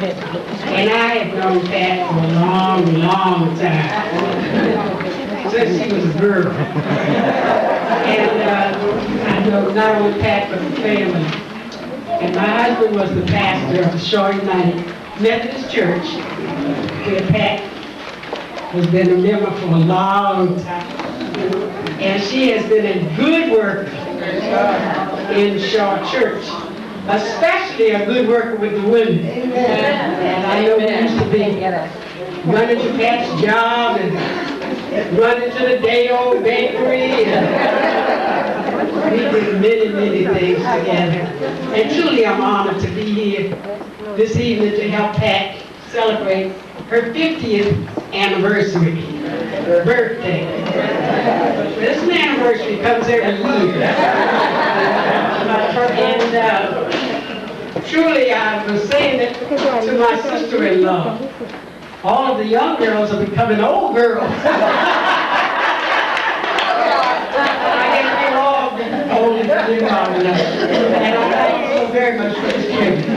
And I have known Pat for a long, long time, since she was a girl. And I know not only Pat, but the family. And my husband was the pastor of the Shaw United Methodist Church, where Pat has been a member for a long time. And she has been a good worker in Shaw Church, especially a good worker with the women. And I know we used to be running to Pat's job and running to the day-old bakery. And we did many, many things together. And truly I'm honored to be here this evening to help Pat celebrate her 50th anniversary, birthday. This anniversary comes every year. And truly I was saying it to my sister-in-law. All of the young girls are becoming old girls. I guess we'll all be old and live long enough. And I thank you so very much for this privilege.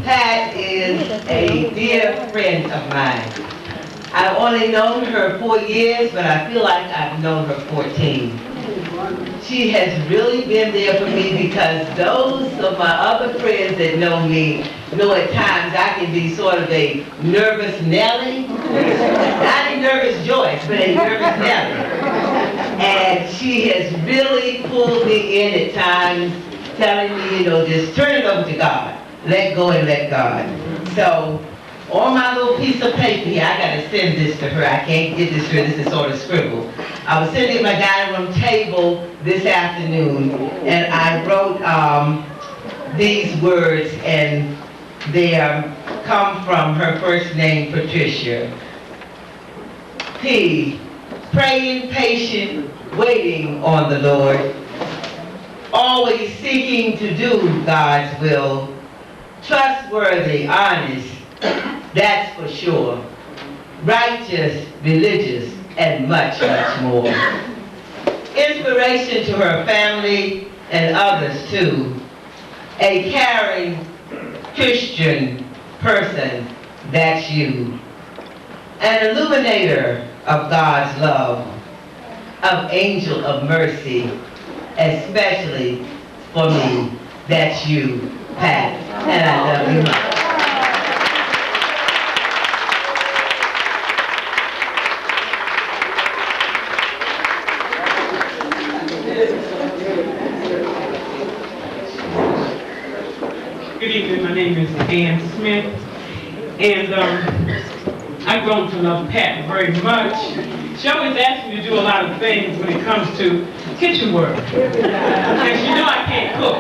Pat is a dear friend of mine. I've only known her 4 years, but I feel like I've known her 14. She has really been there for me because those of my other friends that know me know at times I can be sort of a nervous Nellie. Not a nervous Joyce, but a nervous Nellie. And she has really pulled me in at times, telling me, just turn it over to God. Let go and let God. So, on my little piece of paper here, I gotta send this to her. I can't get this to her, this is sort of scribble. I was sitting at my dining room table this afternoon, and I wrote these words, and they come from her first name, Patricia. P, praying, patient, waiting on the Lord, always seeking to do God's will, trustworthy, honest, that's for sure, righteous, religious, and much, much more. Inspiration to her family and others too. A caring Christian person, that's you. An illuminator of God's love, of angel of mercy, especially for me, that's you, Pat, and I love you much. Good evening, my name is Ann Smith, and I've grown to love Pat very much. She always asks me to do a lot of things when it comes to kitchen work. And she knows I can't cook,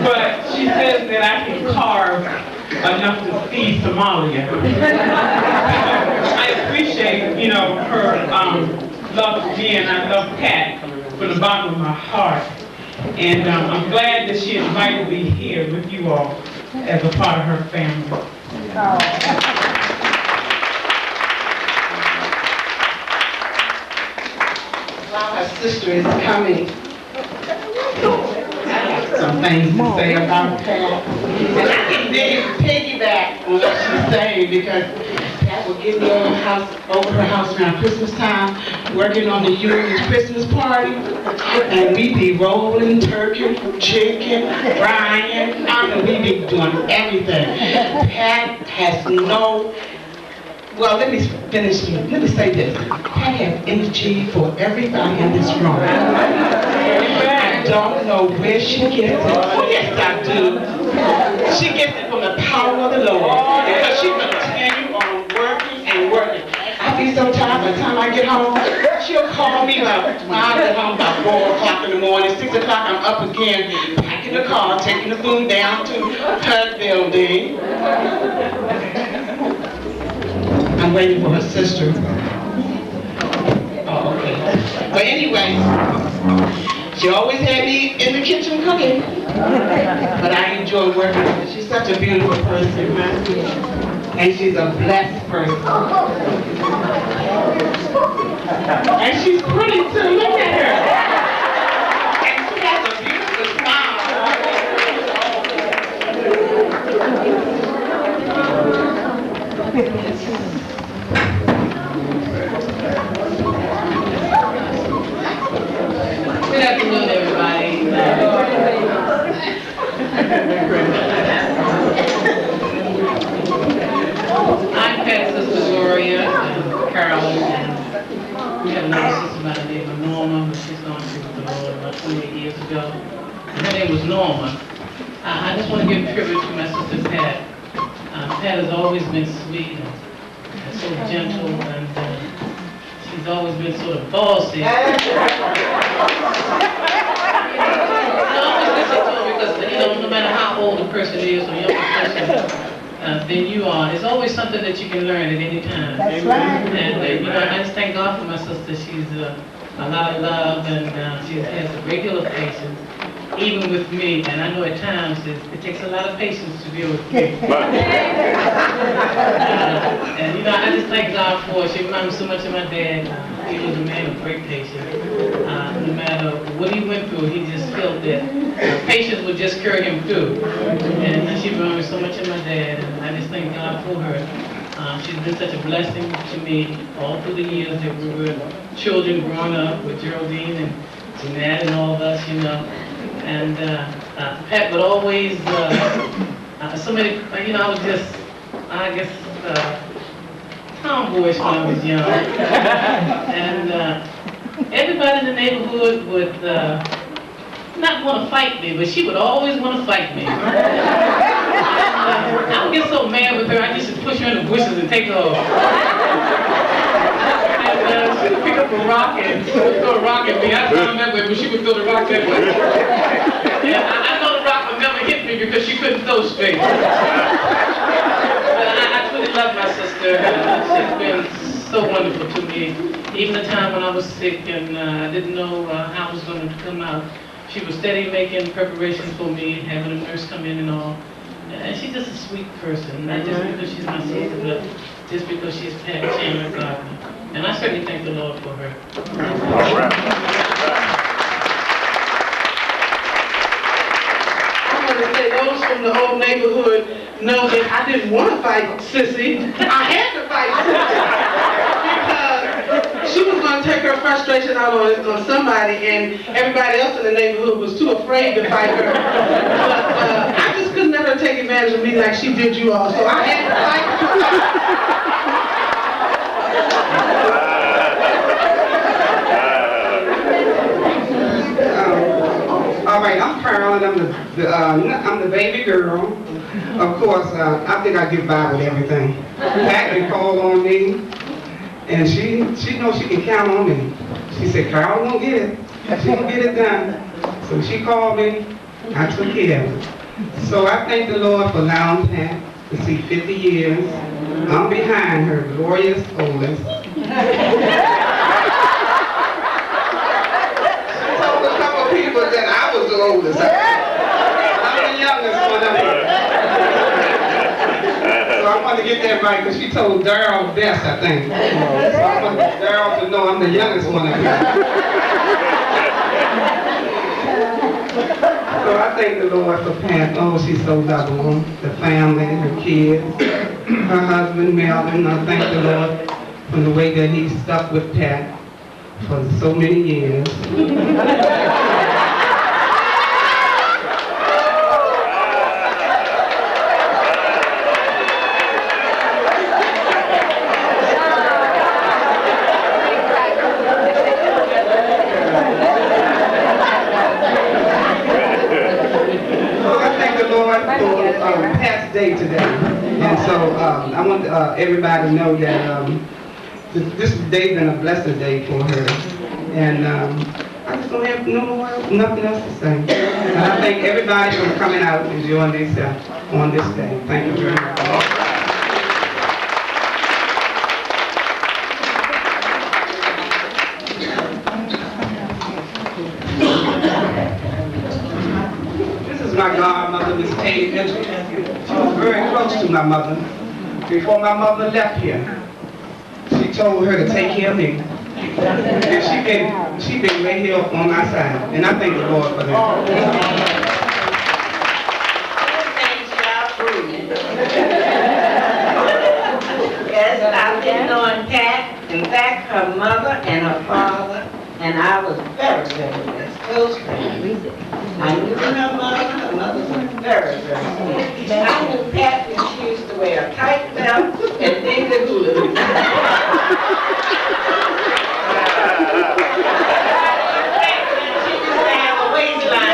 but she says that I can carve enough to feed Somalia. I appreciate, her love for me, and I love Pat from the bottom of my heart. And I'm glad that she invited me here with you all as a part of her family. While her sister is coming, I got some things to say about Pat. And I can piggyback on what she's saying because Pat will get me over her house around Christmas time, working on the Union's Christmas party, and we be rolling turkey, chicken, frying. We be doing everything. Pat has well, let me say this. Pat has energy for everybody in this room. I don't know where she gets it. Oh, yes, I do. She gets it from the power of the Lord. Because she continue on working and working. I be so tired by the time I get home. She'll call me about, I get home about 4 o'clock in the morning, 6 o'clock I'm up again, packing the car, taking the food down to her building. I'm waiting for her sister. Oh, okay. But anyway, she always had me in the kitchen cooking. But I enjoy working with her. She's such a beautiful person, and she's a blessed person. And she's pretty too. Look at her. And she has a ago. Her name was Norma. I just want to give tribute to my sister Pat. Pat has always been sweet and so gentle, and she's always been sort of bossy. I always listen to her because, no matter how old a person is or young person than you are, there's always something that you can learn at any time. That's right. And, I just thank God for my sister. She's a lot of love, and she has a great deal of patience, even with me. And I know at times it takes a lot of patience to deal with me. And, I just thank God for her. She reminds me so much of my dad. He was a man of great patience. No matter what he went through, he just felt that patience would just carry him through. And she reminds me so much of my dad, and I just thank God for her. She's been such a blessing to me all through the years that we were children growing up with Geraldine and Jeanette and all of us, And Pat would always, I was just, tomboyish when I was young. And everybody in the neighborhood would not want to fight me, but she would always want to fight me. I would get so mad with her, I used to push her in the bushes and take her off. And she would pick up a rock and she would throw a rock at me. I'd throw that way, but she would throw the rock that way. And I know the rock would never hit me because she couldn't throw straight. But I truly love my sister. She's been so wonderful to me. Even the time when I was sick and I didn't know how I was going to come out, she was steady making preparations for me, having a nurse come in and all. And she's just a sweet person, not just because she's my sister, but just because she's Pat Chandler Gardner. And I certainly thank the Lord for her. All right. I want to say those from the old neighborhood know that I didn't want to fight Sissy. I had to fight Sissy because she was going to take her frustration out on somebody, and everybody else in the neighborhood was too afraid to fight her. But I just couldn't let her take advantage of me like she did you all, so I had to fight her. All right, I'm Carol, and I'm the baby girl. Of course, I think I get by with everything. Pat can call on me, and she knows she can count on me. She said, Carol won't get it. She won't get it done. So she called me, I took care of it. So I thank the Lord for allowing Pat to see 50 years. I'm behind her glorious oldest. People that I was the oldest. I'm the youngest one of them. So I want to get that right because she told Darryl best, I think. So I want Darryl to know I'm the youngest one of them. So I thank the Lord for Pat. Oh, she's so lovable. The family, her kids, her husband, Melvin. I thank the Lord for the way that he stuck with Pat for so many years. Pat's Day today, and so I want everybody to know that this day's been a blessed day for her, and I just don't have nothing else to say. And I thank everybody for coming out and enjoying themselves on this day. Thank you very much. My godmother, Miss Kay Mitchell. She was very close to my mother. Before my mother left here, she told her to take care of me. And she been right here on my side. And I thank the Lord for that. Yes, I've been knowing Pat. In fact, her mother and her father, and I was very, very close friends. I knew her mother was very, very good. I knew Pat when she used to wear a tight belt and dig the hula hoop. She used to have a waistline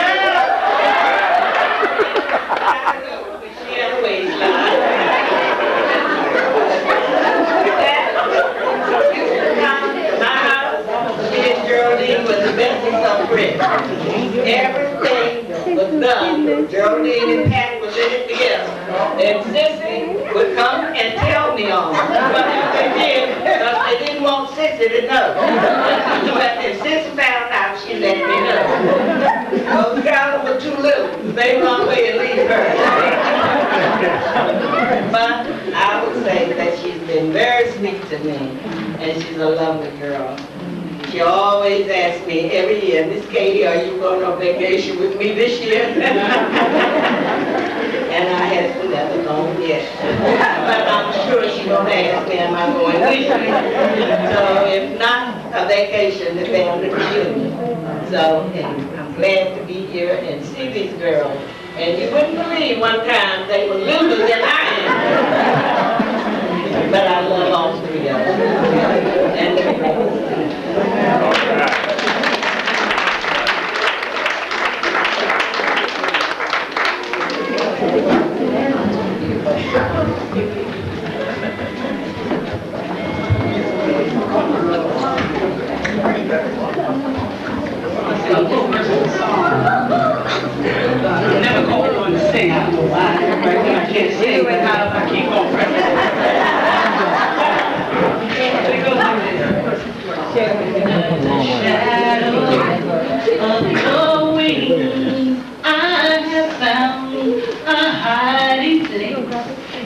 met me some friends. Everything was done. Geraldine and Pat was in it together. And Sissy would come and tell me on. But if they did, because they didn't want Sissy to know. But if Sissy found out, she let me know. Those girls were too little. They run away and leave her. But I would say that she's been very sweet to me, and she's a lovely girl. She always asks me every year, Miss Katie, are you going on vacation with me this year? And I haven't never gone yet. But I'm sure she's going to ask me, am I going with you? So if not a vacation, the family reunion. So and I'm glad to be here and see these girls. And you wouldn't believe one time they were littler than I am. But I love all three of them. And I never go on to sing, I don't know why. Right now I can't sing, but how do I keep on it goes like this. Shadow of your wings, I have found a hiding place.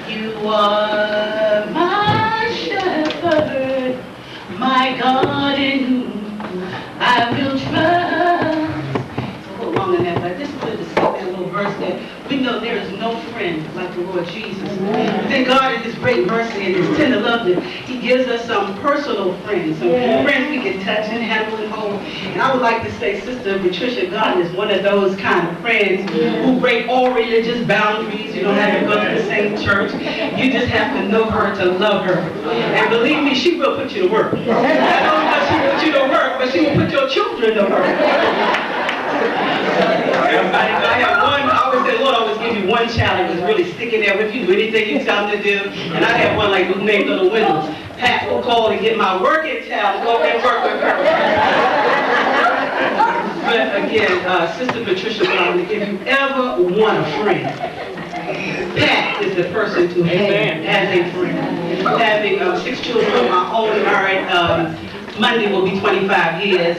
You are my shepherd, my God in whom I will trust. Long than that, but I just wanted to say that little verse that we know there is no friend like the Lord Jesus. Thank God in His great mercy and His tender love that He gives us some personal friends, some friends we can touch and handle and hold. And I would like to say Sister Patricia Gardner is one of those kind of friends who break all religious boundaries. You don't have to go to the same church. You just have to know her to love her. And believe me, she will put you to work. Not only does she put you to work, but she will put your children to work. I always say, Lord, always give you one child that's really sticking there with you, do anything you tell them to do. And I have one like who named Little Windows. Pat will call to get my working child to go and work with her. But again, Sister Patricia Gardner, if you ever want a friend, Pat is the person to have as a friend. Having 6 children of my own, married, Monday will be 25 years.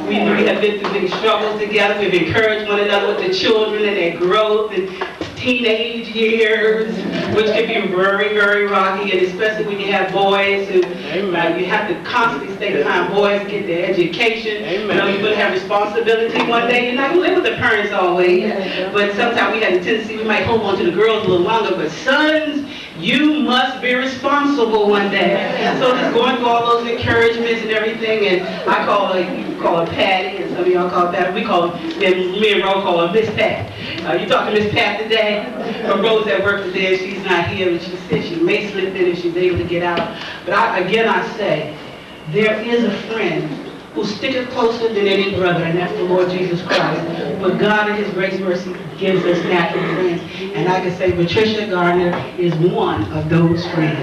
We have been through many struggles together. We've encouraged one another with the children and their growth and teenage years, which can be very, very rocky, and especially when you have boys who you have to constantly stay behind boys, get their education. You know, you're going to have responsibility one day. You're not going to live with the parents always, but sometimes we have the tendency, we might hold on to the girls a little longer, but sons, you must be responsible one day. So just going through all those encouragements and everything, and I call her, you call her Patty, and some of y'all call her Patty. We call her, me and Ro call her Miss Pat. You talking to Miss Pat today? Rose at work today, she's not here, but she said she may slip in if she's able to get out. But I say, there is a friend who sticketh closer than any brother, and that's the Lord Jesus Christ. But God in His grace and mercy gives us natural friends. And I can say Patricia Gardner is one of those friends.